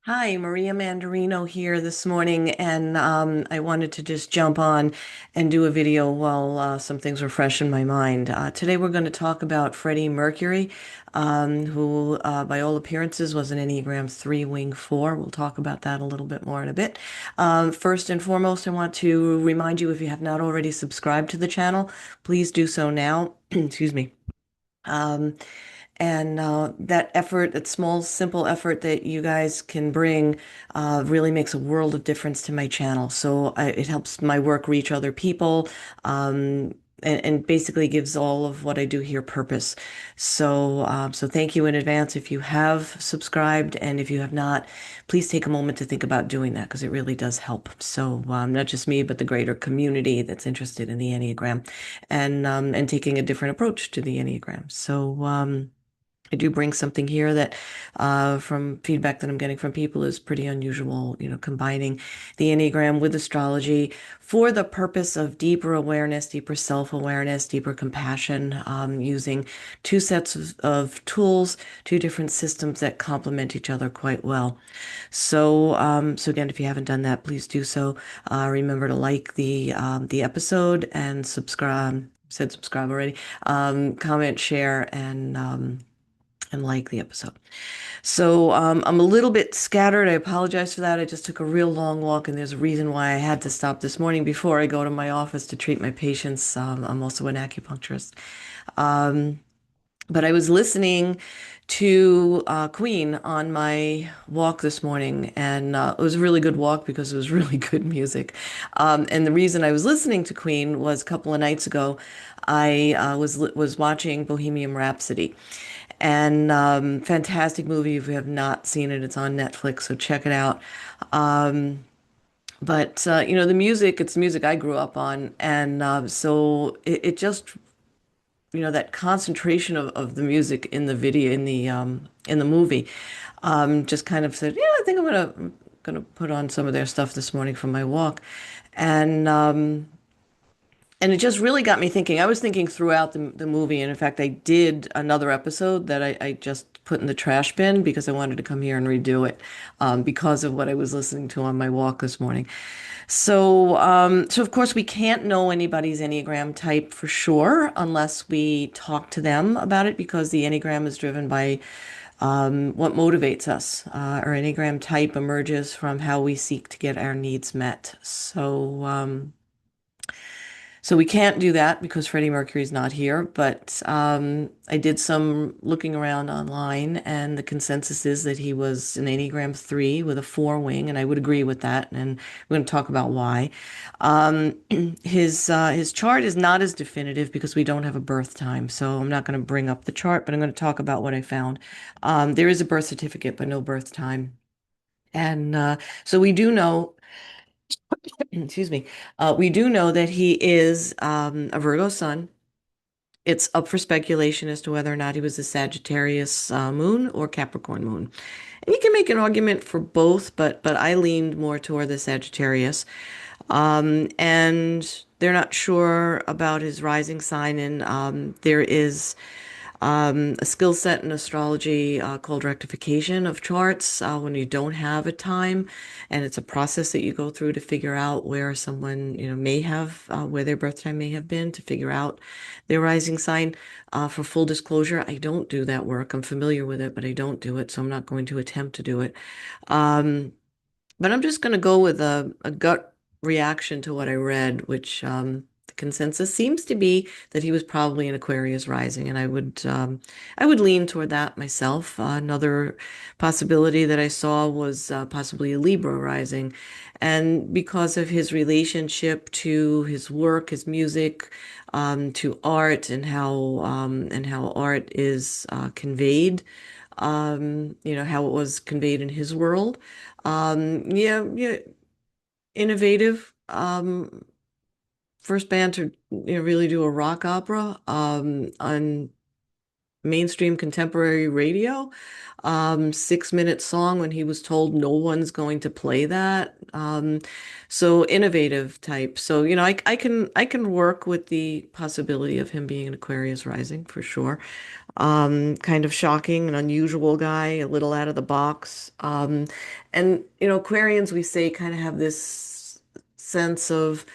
Hi, Maria Mandarino here this morning, and I wanted to just jump on and do a video while some things were fresh in my mind. Today we're going to talk about Freddie Mercury, who, by all appearances, was an Enneagram 3w4. We'll talk about that a little bit more in a bit. First and foremost, I want to remind you, if you have not already subscribed to the channel, please do so now. Excuse me. Um, and that effort, that small, simple effort that you guys can bring, really makes a world of difference to my channel. So it helps my work reach other people, and basically gives all of what I do here purpose. So thank you in advance if you have subscribed, and if you have not, please take a moment to think about doing that because it really does help. So not just me, but the greater community that's interested in the Enneagram, and taking a different approach to the Enneagram. So. I do bring something here that, from feedback that I'm getting from people, is pretty unusual, combining the Enneagram with astrology for the purpose of deeper awareness, deeper self-awareness, deeper compassion, using two sets of tools, two different systems that complement each other quite well. So again, if you haven't done that, please do so. Remember to like the episode and subscribe. Said subscribe already. Comment, share, and like the episode. So I'm a little bit scattered. I apologize for that. I just took a real long walk, and there's a reason why I had to stop this morning before I go to my office to treat my patients. I'm also an acupuncturist. Um, but I was listening to Queen on my walk this morning, and it was a really good walk because it was really good music. And the reason I was listening to Queen was a couple of nights ago, I was watching Bohemian Rhapsody, and fantastic movie. If you have not seen it, it's on Netflix, so check it out. Um, but the music, it's music I grew up on, and so it just that concentration of the music in the video in the movie, just kind of said, yeah, I think I'm gonna put on some of their stuff this morning for my walk, and and it just really got me thinking. I was thinking throughout the movie, and in fact, I did another episode that I just put in the trash bin because I wanted to come here and redo it, because of what I was listening to on my walk this morning. So of course we can't know anybody's Enneagram type for sure unless we talk to them about it, because the Enneagram is driven by what motivates us. Our Enneagram type emerges from how we seek to get our needs met. So we can't do that because Freddie Mercury's not here, but I did some looking around online, and the consensus is that he was an Enneagram 3 with a 4 wing, and I would agree with that, and we're going to talk about why. Um, his chart is not as definitive because we don't have a birth time, so I'm not going to bring up the chart, but I'm going to talk about what I found. There is a birth certificate, but no birth time. And so we do know, excuse me, we do know that he is a Virgo sun. It's up for speculation as to whether or not he was a Sagittarius moon or Capricorn moon. And you can make an argument for both, but I leaned more toward the Sagittarius. And they're not sure about his rising sign, and there is a skill set in astrology called rectification of charts when you don't have a time, and it's a process that you go through to figure out where someone may have where their birth time may have been, to figure out their rising sign. For full disclosure, I don't do that work. I'm familiar with it, but I don't do it, so I'm not going to attempt to do it. Um, but I'm just going to go with a gut reaction to what I read, which the consensus seems to be that he was probably an Aquarius rising, and I would lean toward that myself. Another possibility that I saw was possibly a Libra rising, and because of his relationship to his work, his music, to art, and how art is conveyed, how it was conveyed in his world. Yeah, yeah, innovative. First band to really do a rock opera. mainstream contemporary radio. 6-minute song when he was told no one's going to play that. So innovative type. So, I can work with the possibility of him being an Aquarius rising for sure. Kind of shocking, an unusual guy, a little out of the box. And Aquarians, we say, kind of have this sense of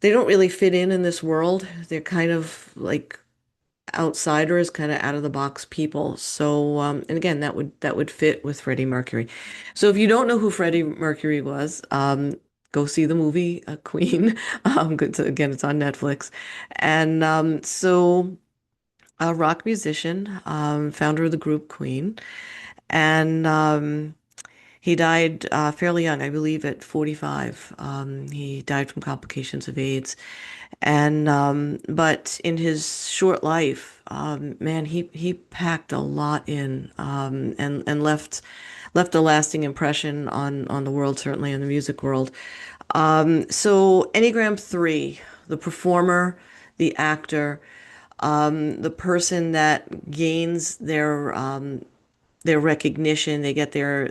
they don't really fit in this world. They're kind of like outsiders, kind of out of the box people. So, and again, that would fit with Freddie Mercury. So, if you don't know who Freddie Mercury was, go see the movie Queen. Again, it's on Netflix, and a rock musician, founder of the group Queen, and he died fairly young, I believe, at 45. He died from complications of AIDS. And but in his short life, man, he packed a lot in, and left a lasting impression on the world, certainly in the music world. So Enneagram 3, the performer, the actor, the person that gains their recognition, they get their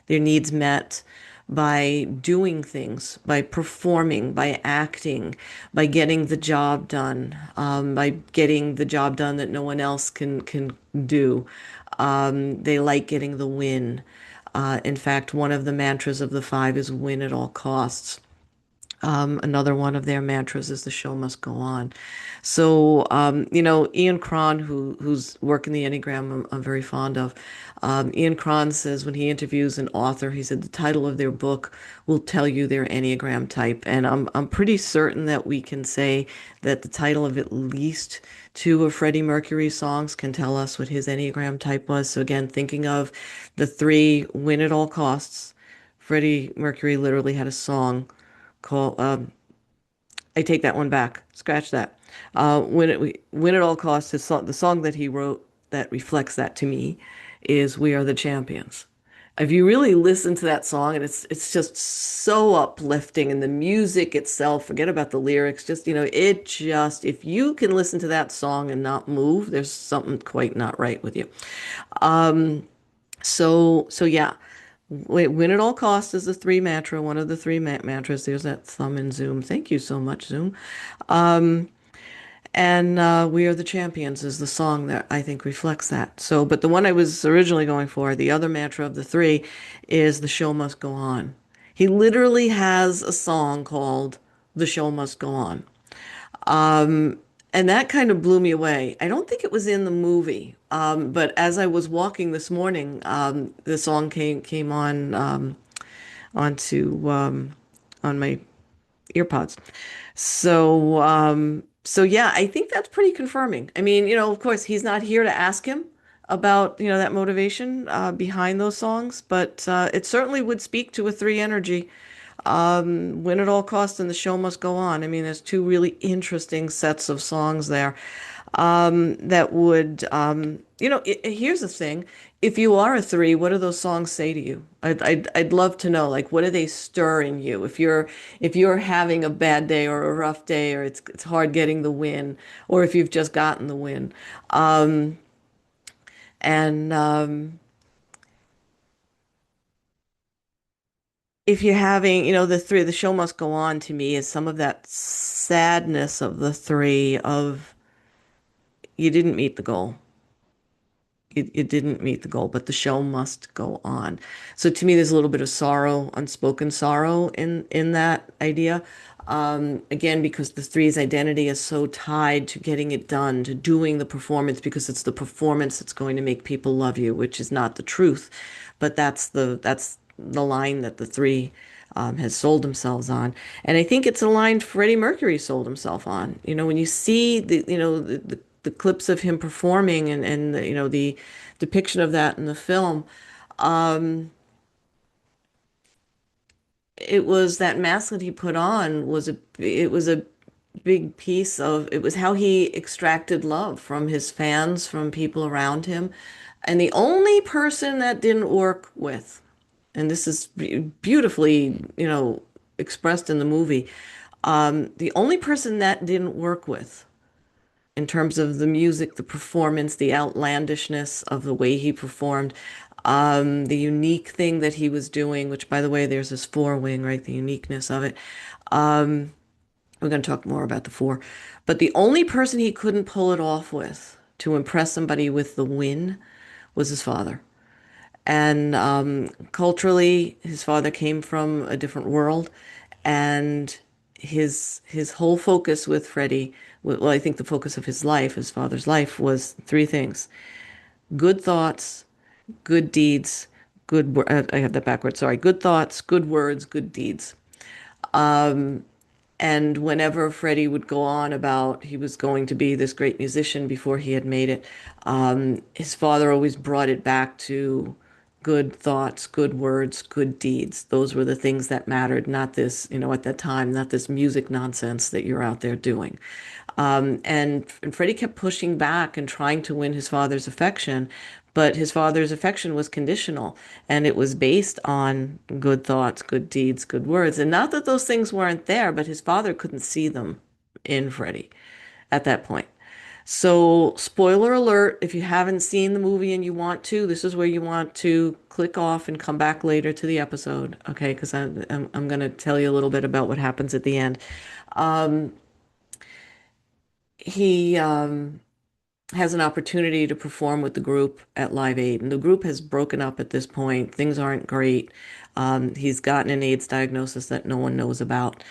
needs met by doing things, by performing, by acting, by getting the job done, by getting the job done that no one else can do. They like getting the win. In fact, one of the mantras of the five is win at all costs. Another one of their mantras is the show must go on. So, Ian Cron, who's work in the Enneagram, I'm very fond of. Ian Cron says when he interviews an author, he said the title of their book will tell you their Enneagram type. And I'm pretty certain that we can say that the title of at least two of Freddie Mercury's songs can tell us what his Enneagram type was. So again, thinking of the three win at all costs, Freddie Mercury literally had a song call. I take that one back. Scratch that. Win at all costs. The song that he wrote that reflects that to me is "We Are the Champions." If you really listen to that song, and it's just so uplifting, and the music itself, forget about the lyrics, just it just if you can listen to that song and not move, there's something quite not right with you. So yeah. Win at all costs is the three mantra, one of the three mantras. There's that thumb in Zoom. Thank you so much, Zoom. And We Are the Champions is the song that I think reflects that. So, but the one I was originally going for, the other mantra of the three, is The Show Must Go On. He literally has a song called The Show Must Go On. And that kind of blew me away. I don't think it was in the movie, but as I was walking this morning, the song came onto on my earpods. So yeah, I think that's pretty confirming. I mean, of course, he's not here to ask him about that motivation behind those songs, but it certainly would speak to a three energy. Win at all costs and the show must go on. I mean, there's two really interesting sets of songs there that would, here's the thing. If you are a three, what do those songs say to you? I'd love to know, like, what do they stir in you? If you're having a bad day or a rough day, or it's hard getting the win, or if you've just gotten the win. And if you're having, the three, the show must go on to me is some of that sadness of the three of you didn't meet the goal. You didn't meet the goal, but the show must go on. So to me, there's a little bit of sorrow, unspoken sorrow in that idea. Again, because the three's identity is so tied to getting it done, to doing the performance, because it's the performance that's going to make people love you, which is not the truth, but that's the line that the three has sold themselves on. And I think it's a line Freddie Mercury sold himself on. When you see the clips of him performing and the depiction of that in the film, um, it was that mask that he put on it was a big piece of it was how he extracted love from his fans, from people around him. And the only person that didn't work with, and this is beautifully, expressed in the movie, the only person that didn't work with in terms of the music, the performance, the outlandishness of the way he performed, the unique thing that he was doing, which by the way, there's this four wing, right? The uniqueness of it. Um, we're going to talk more about the four. But the only person he couldn't pull it off with to impress somebody with the win was his father. And culturally, his father came from a different world, and his whole focus with Freddie, well, I think the focus of his life, his father's life, was three things: good thoughts, good deeds, I have that backwards. Sorry, good thoughts, good words, good deeds. And whenever Freddie would go on about he was going to be this great musician before he had made it, his father always brought it back to good thoughts, good words, good deeds. Those were the things that mattered, not this, at that time, not this music nonsense that you're out there doing. And Freddie kept pushing back and trying to win his father's affection, but his father's affection was conditional, and it was based on good thoughts, good deeds, good words. And not that those things weren't there, but his father couldn't see them in Freddie at that point. So, spoiler alert, if you haven't seen the movie and you want to, this is where you want to click off and come back later to the episode, okay? Because I'm going to tell you a little bit about what happens at the end. Um, he has an opportunity to perform with the group at Live Aid, and the group has broken up at this point. Things aren't great. He's gotten an AIDS diagnosis that no one knows about.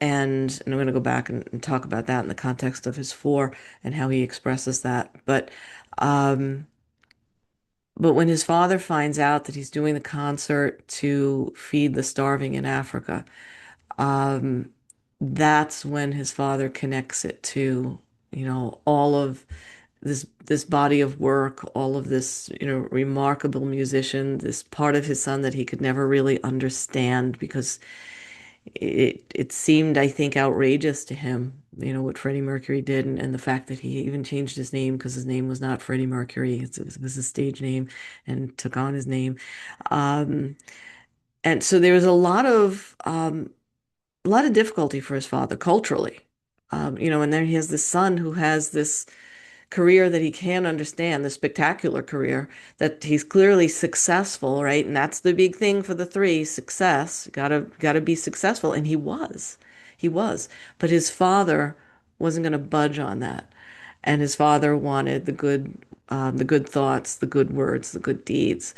And I'm going to go back and talk about that in the context of his four and how he expresses that. Um, but when his father finds out that he's doing the concert to feed the starving in Africa, um, that's when his father connects it to, all of this body of work, all of this, remarkable musician, this part of his son that he could never really understand because it seemed, I think, outrageous to him, what Freddie Mercury did, and the fact that he even changed his name because his name was not Freddie Mercury. It was his stage name and took on his name. Um, and so there was a lot of difficulty for his father culturally. And then he has this son who has this career that he can't understand, this spectacular career that he's clearly successful, right? And that's the big thing for the three, success. Gotta be successful. And he was. He was. But his father wasn't going to budge on that. And his father wanted the good thoughts, the good words, the good deeds.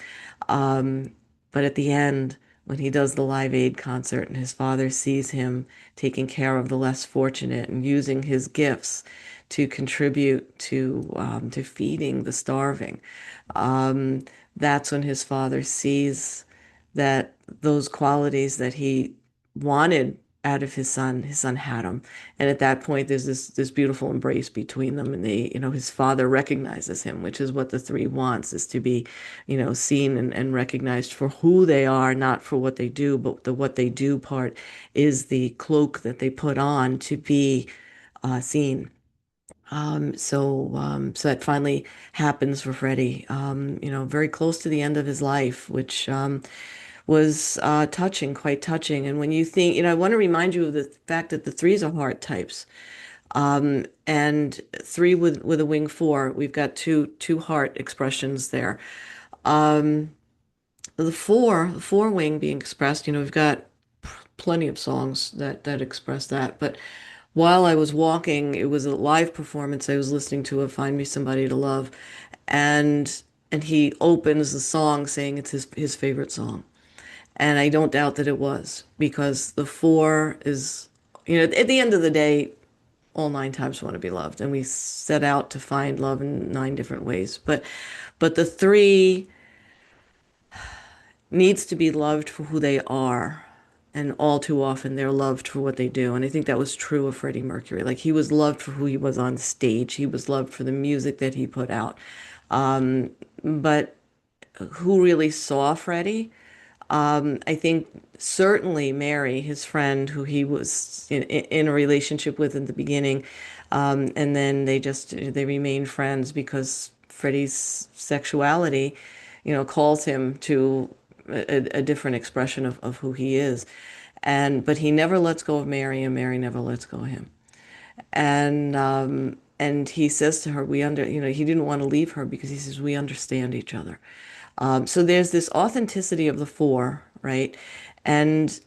Um, but at the end, when he does the Live Aid concert and his father sees him taking care of the less fortunate and using his gifts to contribute to feeding the starving, um, that's when his father sees that those qualities that he wanted out of his son had them. And at that point, there's this beautiful embrace between them, and his father recognizes him, which is what the three wants, is to be, seen and recognized for who they are, not for what they do, but the what they do part is the cloak that they put on to be seen. So that finally happens for Freddie, very close to the end of his life, which was touching, quite touching. And when you think, I want to remind you of the fact that the threes are heart types. And three with a wing four, we've got two heart expressions there. Um, the four wing being expressed, we've got plenty of songs that express that. But while I was walking, it was a live performance. I was listening to a Find Me Somebody to Love, and he opens the song saying it's his favorite song. And I don't doubt that it was, because the four is, at the end of the day, all nine types want to be loved, and we set out to find love in nine different ways. But the three needs to be loved for who they are. And all too often they're loved for what they do. And I think that was true of Freddie Mercury. Like, he was loved for who he was on stage. He was loved for the music that he put out. But who really saw Freddie? I think certainly Mary, his friend, who he was in a relationship with in the beginning, and then they remained friends because Freddie's sexuality, calls him to a different expression of who he is, but he never lets go of Mary, and Mary never lets go of him. And he says to her, he didn't want to leave her because he says, we understand each other. So there's this authenticity of the four, right? And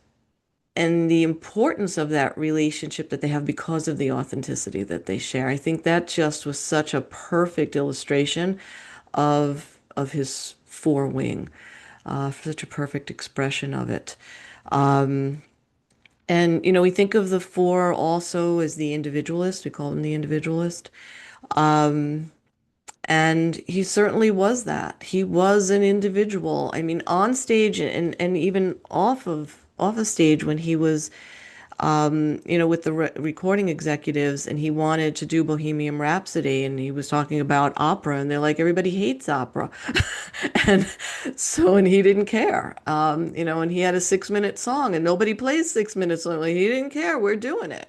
and the importance of that relationship that they have because of the authenticity that they share. I think that just was such a perfect illustration of his four wing, such a perfect expression of it. Um, and we think of the four also as the individualist. We call him the individualist. Um, and he certainly was that. He was an individual. I mean, on stage and even off of stage when he was with the recording executives, and he wanted to do Bohemian Rhapsody, and he was talking about opera, and they're like, everybody hates opera. And and he didn't care. And he had a 6-minute song, and nobody plays 6 minutes. So he didn't care. We're doing it.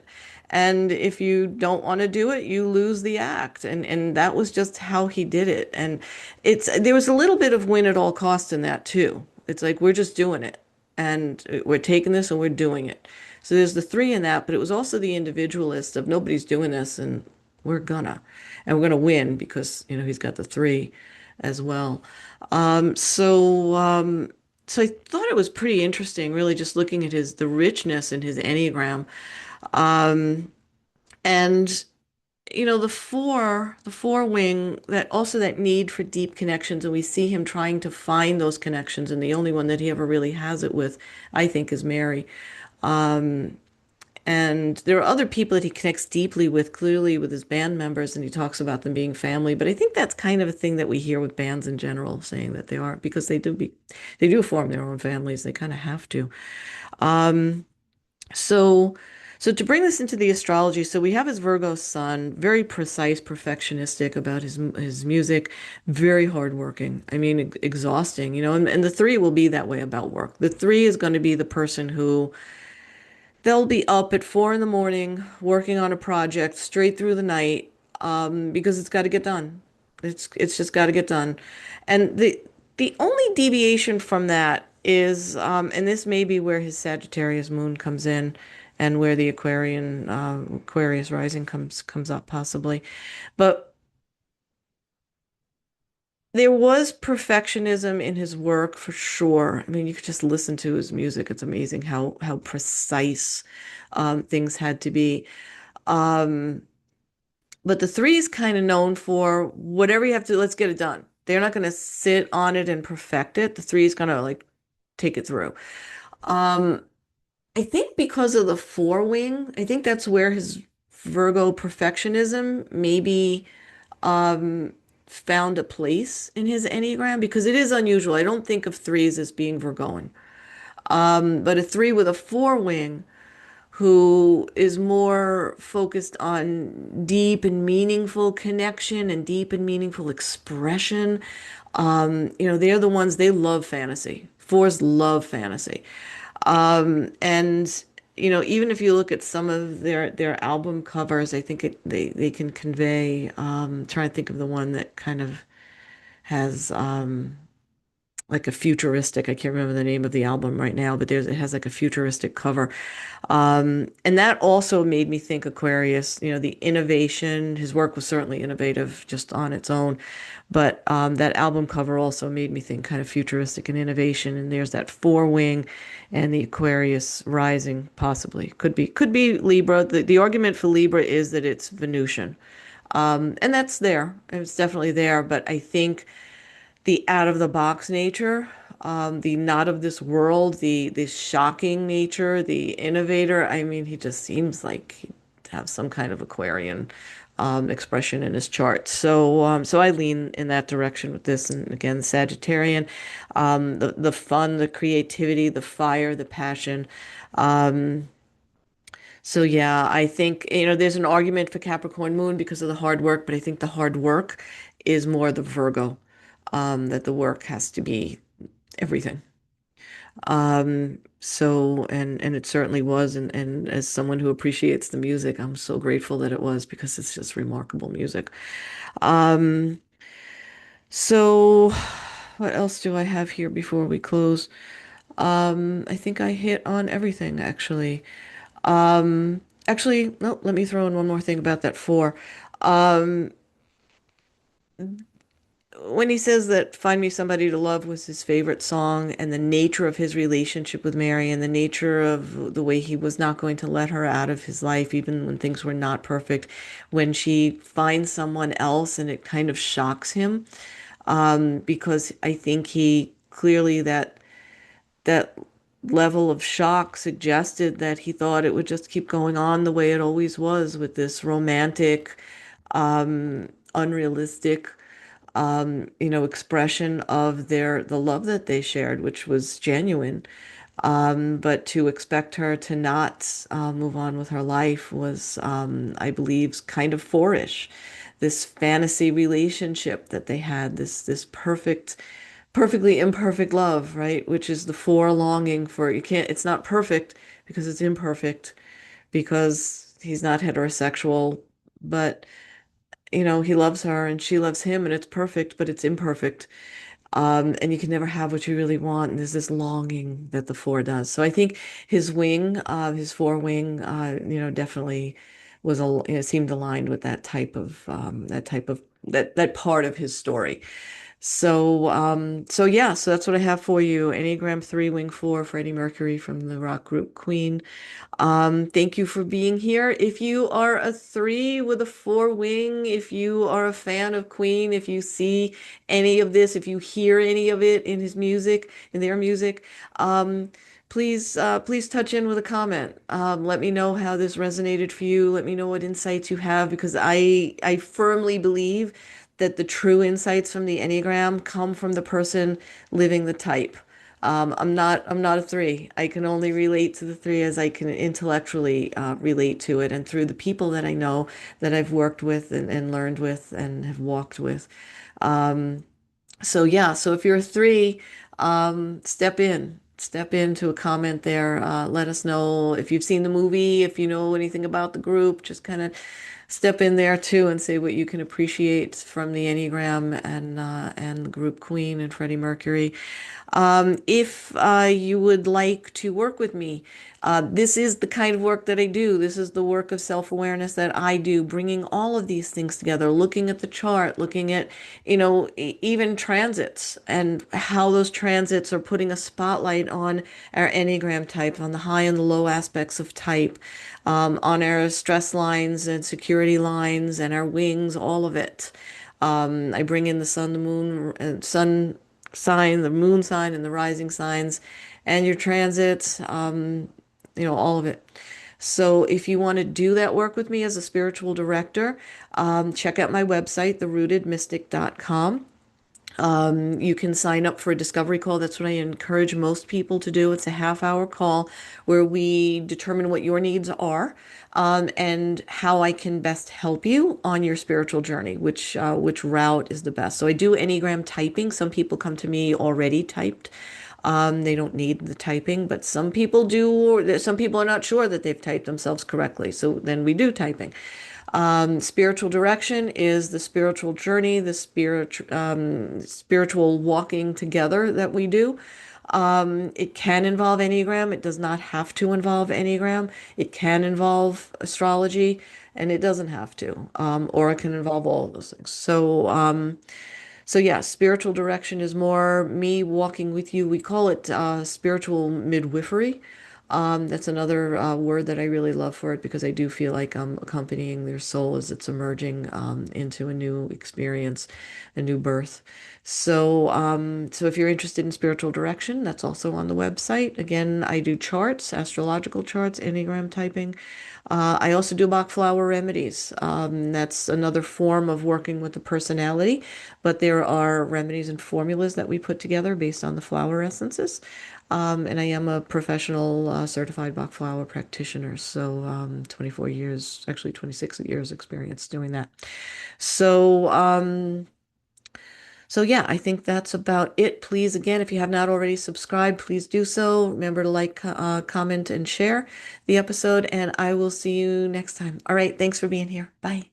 And if you don't want to do it, you lose the act. And that was just how he did it. And there was a little bit of win at all costs in that too. It's like we're just doing it, and we're taking this and we're doing it. So there's the three in that, but it was also the individualist of nobody's doing this and we're gonna, and we're gonna win because he's got the three as well. Um, so um, so I thought it was pretty interesting, really, just looking at the richness in his Enneagram. Um, and the four wing, that also that need for deep connections, and we see him trying to find those connections, and the only one that he ever really has it with, I think, is Mary. Um, and there are other people that he connects deeply with, clearly with his band members, and he talks about them being family. But I think that's kind of a thing that we hear with bands in general, saying that they are, because they do form their own families. They kind of have to. Um, so, so to bring this into the astrology, so we have his Virgo sun, very precise, perfectionistic about his music, very hardworking. I mean, exhausting, and the three will be that way about work. The three is going to be the person who they'll be up at 4 in the morning working on a project straight through the night, because it's got to get done. It's just got to get done. And the only deviation from that is, and this may be where his Sagittarius moon comes in, and where the Aquarius rising comes up possibly. But there was perfectionism in his work for sure. I mean, you could just listen to his music. It's amazing how precise things had to be. Um, but the three is kind of known for whatever you have to, let's get it done. They're not going to sit on it and perfect it. The three is going to like take it through. Um, I think because of the four wing, I think that's where his Virgo perfectionism maybe um, found a place in his Enneagram, because it is unusual. I don't think of threes as being Virgoan. But a three with a four wing who is more focused on deep and meaningful connection and deep and meaningful expression. They're the ones, they love fantasy. Fours love fantasy. And even if you look at some of their album covers, I think they can convey. Trying to think of the one that kind of has like a futuristic. I can't remember the name of the album right now, but it has like a futuristic cover. And that also made me think Aquarius. The innovation. His work was certainly innovative just on its own, but that album cover also made me think kind of futuristic and innovation. And there's that four wing, and the Aquarius rising possibly could be Libra. The argument for Libra is that it's Venusian, and that's there. It's definitely there. But I think the out of the box nature, the not of this world, the shocking nature, the innovator. I mean, he just seems like he'd have some kind of Aquarian expression in his chart. So I lean in that direction with this. And again, Sagittarian, the fun, the creativity, the fire, the passion. Um, so yeah, I think, there's an argument for Capricorn moon because of the hard work, but I think the hard work is more the Virgo, that the work has to be everything. And it certainly was, and as someone who appreciates the music, I'm so grateful that it was, because it's just remarkable music. Um, so what else do I have here before we close? I think I hit on everything actually. Actually, no, let me throw in one more thing about that four. Um, when he says that Find Me Somebody to Love was his favorite song, and the nature of his relationship with Mary, and the nature of the way he was not going to let her out of his life, even when things were not perfect, when she finds someone else, and it kind of shocks him, because I think he clearly that level of shock suggested that he thought it would just keep going on the way it always was with this romantic, unrealistic, expression of the love that they shared, which was genuine. But to expect her to not move on with her life was, I believe, kind of fourish. This fantasy relationship that they had, this perfectly imperfect love, right? Which is the four longing for. You can't. It's not perfect because it's imperfect because he's not heterosexual, but he loves her and she loves him, and it's perfect, but it's imperfect. And you can never have what you really want. And there's this longing that the four does. So I think his four wing, definitely seemed aligned with that part of his story. So yeah, so that's what I have for you. Enneagram 3 Wing 4, Freddie Mercury from the rock group Queen. Thank you for being here. If you are a three with a four wing, if you are a fan of Queen, if you see any of this, if you hear any of it in his music, in their music, please touch in with a comment. Let me know how this resonated for you. Let me know what insights you have, because I firmly believe that the true insights from the Enneagram come from the person living the type. I'm not a three. I can only relate to the three as I can intellectually relate to it, and through the people that I know that I've worked with and learned with and have walked with. So yeah, so if you're a three, step into a comment there. Let us know if you've seen the movie, if you know anything about the group. Just kind of step in there too and say what you can appreciate from the Enneagram and the group Queen and Freddie Mercury. If you would like to work with me, this is the kind of work that I do. This is the work of self-awareness that I do, bringing all of these things together, looking at the chart, looking at, even transits and how those transits are putting a spotlight on our Enneagram type, on the high and the low aspects of type, on our stress lines and security lines and our wings, all of it. I bring in the sun, the moon, and sun sign, the moon sign, and the rising signs, and your transits, all of it. So if you want to do that work with me as a spiritual director, check out my website, therootedmystic.com. You can sign up for a discovery call. That's what I encourage most people to do. It's a half-hour call where we determine what your needs are, and how I can best help you on your spiritual journey, which route is the best. So I do Enneagram typing. Some people come to me already typed. They don't need the typing, but some people do, or some people are not sure that they've typed themselves correctly. So then we do typing. Spiritual direction is the spiritual journey, the spiritual walking together that we do. It can involve Enneagram. It does not have to involve Enneagram. It can involve astrology, and it doesn't have to. Or it can involve all of those things. So yeah, spiritual direction is more me walking with you. We call it spiritual midwifery. That's another word that I really love for it, because I do feel like I'm accompanying their soul as it's emerging into a new experience, a new birth. So if you're interested in spiritual direction, that's also on the website. Again, I do charts, astrological charts, Enneagram typing. I also do Bach flower remedies. That's another form of working with the personality, but there are remedies and formulas that we put together based on the flower essences. And I am a professional certified Bach flower practitioner, so 24 years, actually 26 years experience doing that. So, so yeah, I think that's about it. Please, again, if you have not already subscribed, please do so. Remember to like, comment, and share the episode, and I will see you next time. All right, thanks for being here. Bye.